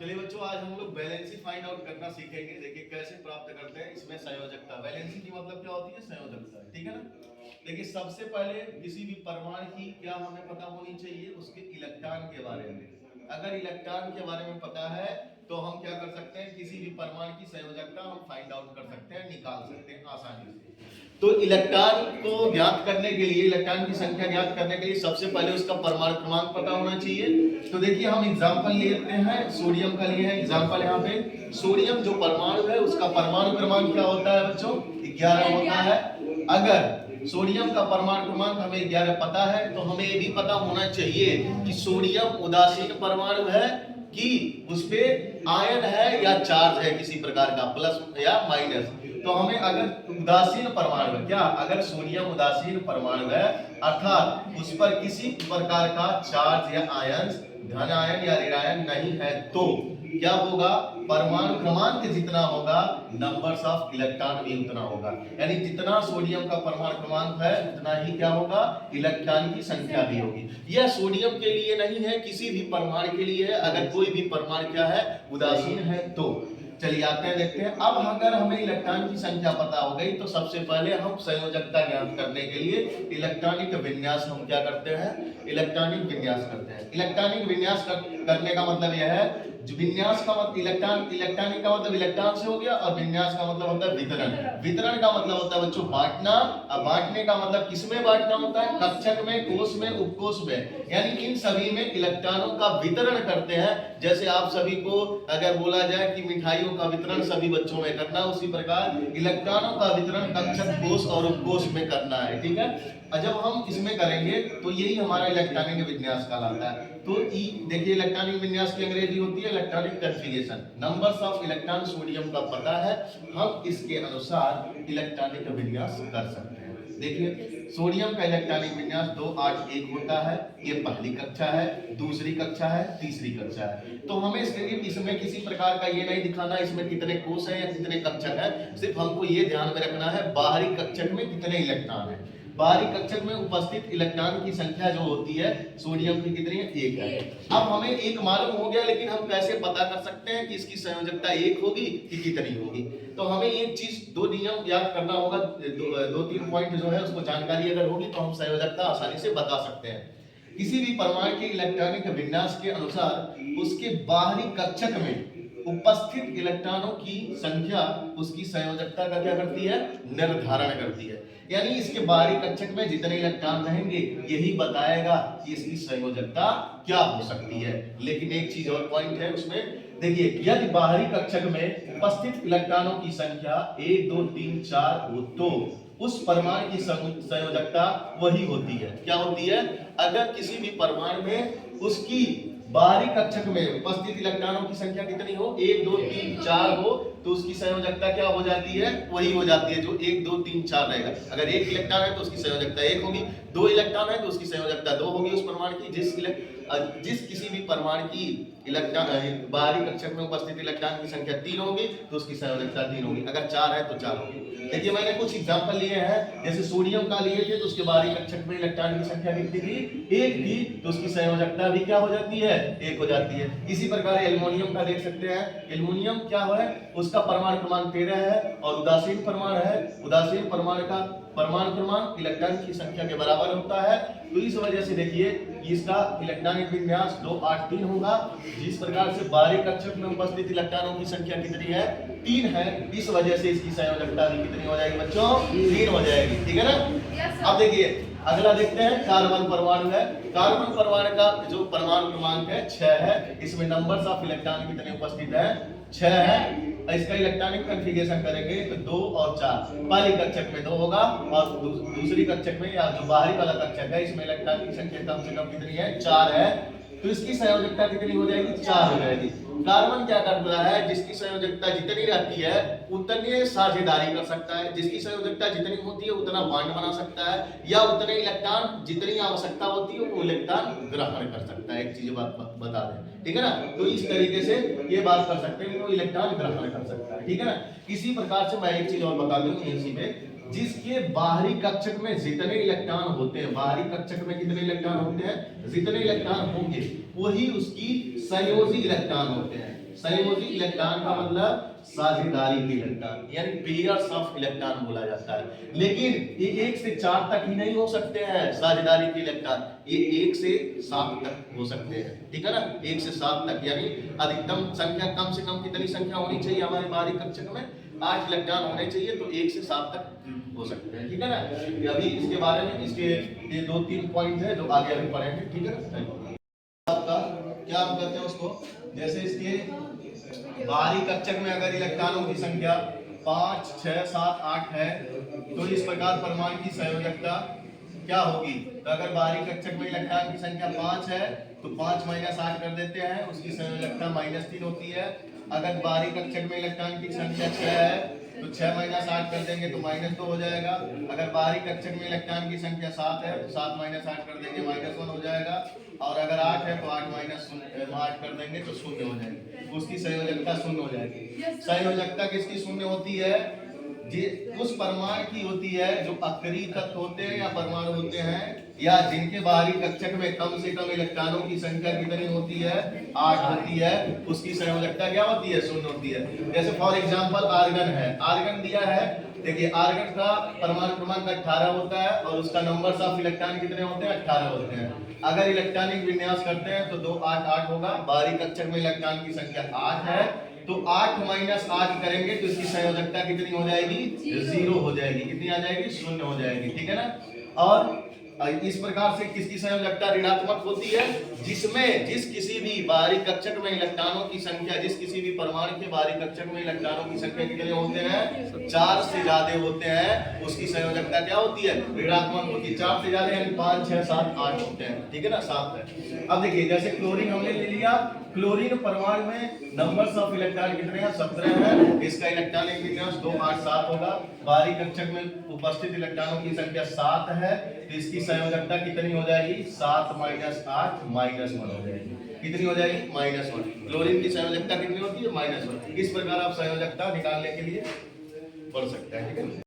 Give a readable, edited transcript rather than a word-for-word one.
चलिए बच्चों, आज हम लोग वैलेंसी फाइंड आउट करना सीखेंगे। देखिए कैसे प्राप्त करते हैं। इसमें संयोजकता, वैलेंसी की मतलब क्या होती है? संयोजकता, ठीक है ना। देखिए सबसे पहले किसी भी परमाणु की क्या हमें पता होनी चाहिए? उसके इलेक्ट्रॉन के बारे में। अगर इलेक्ट्रॉन के बारे में पता है तो हम क्या कर सकते हैं, किसी भी परमाणु की संयोजकता हम फाइंड आउट कर सकते हैं, निकाल सकते हैं आसानी से। तो इलेक्ट्रॉन को ज्ञात करने के लिए, इलेक्ट्रॉन की संख्या ज्ञात करने के लिए सबसे पहले उसका परमाणु क्रमांक पता होना चाहिए। तो देखिए हम एग्जांपल लेते हैं, सोडियम का लिए है एग्जांपल। यहाँ पे सोडियम जो परमाणु है उसका परमाणु क्रमांक क्या होता है बच्चों? 11 होता है। अगर सोडियम का परमाणु क्रमांक हमें 11 पता है तो हमें ये भी पता होना चाहिए कि सोडियम उदासीन परमाणु है कि उसपे आयन है या चार्ज है किसी प्रकार का, प्लस या माइनस। तो हमें अगर उदासीन परमाणु है, क्या अगर सोडियम उदासीन परमाणु है अर्थात उस पर किसी प्रकार का चार्ज या आयन, धन आयन या ऋण आयन नहीं है, तो क्या होगा? परमाणु क्रमांक जितना होगा नंबर्स ऑफ इलेक्ट्रॉन भी उतना होगा। यानी जितना सोडियम का परमाणु क्रमांक है उतना ही क्या होगा? इलेक्ट्रॉन की संख्या भी होगी। यह सोडियम के लिए नहीं है, किसी भी परमाणु के लिए है। अगर कोई भी परमाणु क्या है? उदासीन है। तो चलिए आते हैं, देखते हैं। अब अगर हमें इलेक्ट्रॉन की संख्या पता हो गई तो सबसे पहले हम संयोजकता ज्ञात करने के लिए इलेक्ट्रॉनिक विन्यास हम क्या करते हैं? इलेक्ट्रॉनिक विन्यास करते हैं। इलेक्ट्रॉनिक विन्यास करने का मतलब यह है, विन्यास का मतलब इलेक्ट्रॉनिक का मतलब इलेक्ट्रॉन से हो गया, और विन्यास का मतलब होता है वितरण। वितरण का मतलब होता है बच्चों बांटना। अब बांटने का मतलब किसमें बांटना होता है? कक्षक में, कोष में, उपकोष में, यानी इन सभी में इलेक्ट्रॉनों का वितरण करते हैं। जैसे आप सभी को अगर बोला जाए कि मिठाइयों का वितरण सभी बच्चों में करना, उसी प्रकार इलेक्ट्रॉनों का वितरण कक्षक, कोष और उपकोष में करना है, ठीक है। जब हम इसमें करेंगे तो यही हमारा इलेक्ट्रॉनिक विन्यास कहलाता है। तो देखिए इलेक्ट्रॉनिक विन्यास की अंग्रेजी होती है electronic configuration. Numbers of electron sodium का पता है, हम इसके अनुसार इलेक्ट्रॉनिक विन्यास कर सकते हैं। देखिए सोडियम का इलेक्ट्रॉनिक विन्यास 2 8 1 होता है। ये पहली कक्षा है, दूसरी कक्षा है, तीसरी कक्षा है। तो हमें इसमें किसी प्रकार का ये नहीं दिखाना इसमें कितने कोष हैं या कितने कक्षक हैं, सिर्फ हमको ये ध्यान में रखना है बाहरी कक्षक में कितने इलेक्ट्रॉन हैं। बाहरी कक्षक में उपस्थित इलेक्ट्रॉन की संख्या जो होती है सोडियम की कितनी है? 1 है। अब हमें एक मालूम हो गया, लेकिन हम कैसे पता कर सकते हैं कि इसकी संयोजकता 1 होगी कि कितनी होगी? तो हमें एक चीज, 2 नियम याद करना होगा। 2-3 पॉइंट जो है उसको जानकारी अगर होगी तो हम संयोजकता आसानी से बता सकते हैं। किसी भी परमाणु के इलेक्ट्रॉनिक विन्यास के अनुसार उसके बाहरी कक्षक में उपस्थित इलेक्ट्रॉनों की संख्या उसकी संयोजकता का क्या करती है? निर्धारण करती है। यानी इसके बाहरी कक्षक में जितने इलेक्ट्रॉन रहेंगे यही बताएगा कि इसकी संयोजकता क्या हो सकती है। लेकिन एक चीज और पॉइंट है उसमें, देखिए यदि बाहरी कक्षक में उपस्थित इलेक्ट्रॉनों की संख्या 1 2 3 4 हो तो उस परमाणु की संयोजकता वही होती है। क्या होती है? अगर किसी भी परमाणु में उसकी बाहरी कक्षक में उपस्थित इलेक्ट्रॉनों की संख्या कितनी हो? 1 2 3 4 हो तो उसकी संयोजकता क्या हो जाती है? वही हो जाती है जो 1 2 3 4 रहेगा। अगर 1 इलेक्ट्रॉन है तो उसकी संयोजकता 1 होगी, 2 इलेक्ट्रॉन है तो उसकी संयोजकता 2 होगी उस परमाणु की। जिस किसी भी परमाणु की इलेक्ट्रॉन बाहरी कक्षक में उपस्थित इलेक्ट्रॉन की संख्या 3 होगी तो उसकी संयोजकता 3 होगी। अगर 4 है तो 4 होगी। देखिए मैंने कुछ एग्जांपल लिए हैं, जैसे सोडियम का लिए थे तो उसके बाहरी कक्षक में इलेक्ट्रॉन की संख्या कितनी थी? 1 थी, तो उसकी संयोजकता भी क्या हो जाती है? 1 हो जाती है। इसी प्रकार एल्युमिनियम का देख सकते हैं। एल्युमिनियम क्या है? उसका परमाणु क्रमांक 13 है और उदासीन परमाणु है। उदासीन परमाणु का परमाणु क्रमांक इलेक्ट्रॉन की संख्या के बराबर होता है। तो इस वजह से देखिए इसका इलेक्ट्रॉनिक विन्यास 2 8 3 होगा। जिस प्रकार से बाहरी कक्षक में उपस्थित इलेक्ट्रॉनों की संख्या कितनी है? 3 है। इस वजह से इसकी संयोजकता भी कितनी हो जाएगी बच्चों? 3 हो जाएगी, ठीक है ना। अब देखिए अगला देखते हैं, कार्बन परमाणु है। कार्बन परमाणु का जो परमाणु क्रमांक है 6 है। इसमें नंबर्स ऑफ इलेक्ट्रॉन कितने उपस्थित है? 6 है। इसका इलेक्ट्रॉनिक कॉन्फ़िगरेशन करेंगे तो 2 और 4। पहली कक्षक में 2 होगा और दूसरी कक्षक में या जो बाहरी वाला कक्षक है इसमें इलेक्ट्रॉन की संख्या कम से कम कितनी है? 4 है। तो इसकी संयोजकता कितनी हो जाएगी? 4 हो जाएगी। कार्बन क्या करता है? जिसकी संयोजकता जितनी रहती है उतनी साझेदारी कर सकता है। जिसकी संयोजकता जितनी होती है उतना बॉन्ड बना सकता है, या उतने इलेक्ट्रॉन जितनी आवश्यकता होती है वो इलेक्ट्रॉन ग्रहण कर सकता है। एक चीज बात बता दें, ठीक है ना। तो इस तरीके से ये बात कर सकते हैं कि वो इलेक्ट्रॉन ग्रहण कर सकता है, ठीक है ना। इसी प्रकार से मैं एक चीज और बता दूं इसी में, जिसके बाहरी कक्षक में जितने इलेक्ट्रॉन होते हैं, बाहरी कक्षक में कितने इलेक्ट्रॉन होते हैं, जितने इलेक्ट्रॉन होंगे वही उसकी संयोजी इलेक्ट्रॉन होते हैं। संयोजी इलेक्ट्रॉन का मतलब साझेदारी के इलेक्ट्रॉन, यानी पेयर्स ऑफ इलेक्ट्रॉन बोला जाता है। लेकिन ये 1 से 4 तक ही नहीं हो सकते हैं साझेदारी के इलेक्ट्रॉन, ये 1 से 7 तक हो सकते हैं, ठीक है ना, 1 से 7 तक। यानी अधिकतम संख्या कम से कम कितनी संख्या होनी चाहिए हमारे बाहरी कक्षक में, 8 इलेक्ट्रॉन होने चाहिए, तो 1 से 7 तक हो सकते हैं, ठीक है ना। अभी इसके बारे में इसके ये 2-3 पॉइंट है जो आगे अभी पढ़ेंगे, ठीक है ना। आपका क्या हम करते हैं उसको, जैसे इसके बाहरी कक्षक में अगर इलेक्ट्रॉनों की संख्या 5, 6, 7, 8 है, तो इस प्रकार परमाणु की संयोजकता क्या होगी। तो अगर बाहरी कक्षक में इलेक्ट्रॉन की संख्या 5 है तो 5 माइनस 8 कर देते हैं, उसकी संयोजकता -3 होती है। अगर बाहरी कक्षक में इलेक्ट्रॉन की संख्या 6 है तो 6 माइनस 8 कर देंगे तो -2 हो जाएगा। अगर बाहरी कक्षक में इलेक्ट्रॉन की संख्या 7 है तो 7 माइनस 8 कर देंगे -1 हो जाएगा। और अगर 8 है तो 8 माइनस 8 कर देंगे तो 0 हो जाएगी, उसकी संयोजकता 0 हो जाएगी। संयोजकता किसकी 0 होती है, उस परमाणु की होती है जो अक्रिय तत्व होते हैं या परमाणु होते हैं, या जिनके बाहरी कक्षक में कम से कम इलेक्ट्रॉनों की संख्या कितनी होती है, 8 होती है, उसकी संयोजकता क्या होती है, 0 होती है। जैसे फॉर एग्जांपल आर्गन है, आर्गन दिया है, देखिए आर्गन का परमाणु क्रमांक 18 होता है और उसका नंबर्स ऑफ इलेक्ट्रॉन कितने होते हैं, 18 होते हैं। अगर इलेक्ट्रॉनिक विन्यास करते हैं तो 2 8 8 होगा। बाहरी कक्षक में इलेक्ट्रॉन की संख्या 8 है तो 8 माइनस 8 करेंगे तो इसकी संयोजकता कितनी हो जाएगी, 0 हो जाएगी। कितनी आ जाएगी, 0 हो जाएगी, ठीक है ना। और इस प्रकार से किसकी संयोजकता ऋणात्मक होती है, जिसमें जिस किसी भी बाहरी कक्षक में इलेक्ट्रॉनों की संख्या, जिस किसी भी परमाणु के बाहरी कक्षक में इलेक्ट्रॉनों की संख्या कितने होते हैं, 4 से ज्यादा होते हैं, उसकी संयोजकता क्या होती है, ऋणात्मक होती है। 4 से ज्यादा यानी 5, 6, 7, 8 होते हैं, ठीक है ना, 7 है। अब देखिए जैसे क्लोरीन हमने ले लिया, क्लोरीन परमाणु में नंबर्स ऑफ इलेक्ट्रॉन कितने हैं, 17 है, इसका इलेक्ट्रॉनिक विन्यास 2 8 7 होगा। बाहरी कक्षक में उपस्थित इलेक्ट्रॉनों की संख्या 7 है तो इसकी संयोजकता कितनी हो जाएगी, 7 माइनस 8 -1 हो जाएगी। कितनी हो जाएगी, -1। क्लोरीन की संयोजकता कितनी होती है, -1। इस प्रकार आप संयोजकता निकालने के लिए पढ़ सकते हैं, ठीक है।